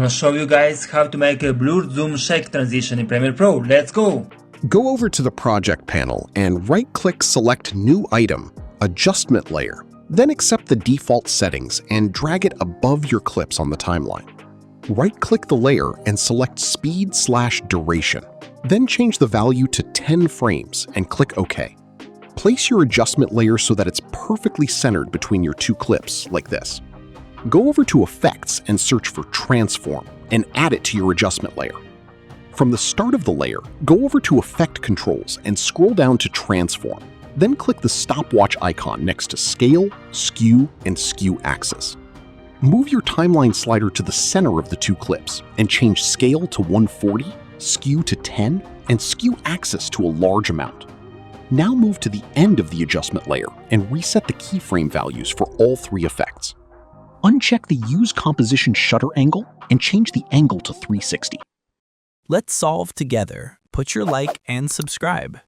I'm gonna show you guys how to make a blur zoom shake transition in Premiere Pro. Let's go! Go over to the project panel and right-click Select New Item, Adjustment Layer. Then accept the default settings and drag it above your clips on the timeline. Right-click the layer and select Speed/Duration. Then change the value to 10 frames and click OK. Place your adjustment layer so that it's perfectly centered between your two clips, like this. Go over to Effects and search for Transform and add it to your adjustment layer. From the start of the layer, go over to Effect Controls and scroll down to Transform. Then click the stopwatch icon next to Scale, Skew, and Skew Axis. Move your timeline slider to the center of the two clips and change Scale to 140, Skew to 10, and Skew Axis to a large amount. Now move to the end of the adjustment layer and reset the keyframe values for all three effects. Uncheck the Use Composition Shutter Angle and change the angle to 360. Let's solve together. Put your like and subscribe.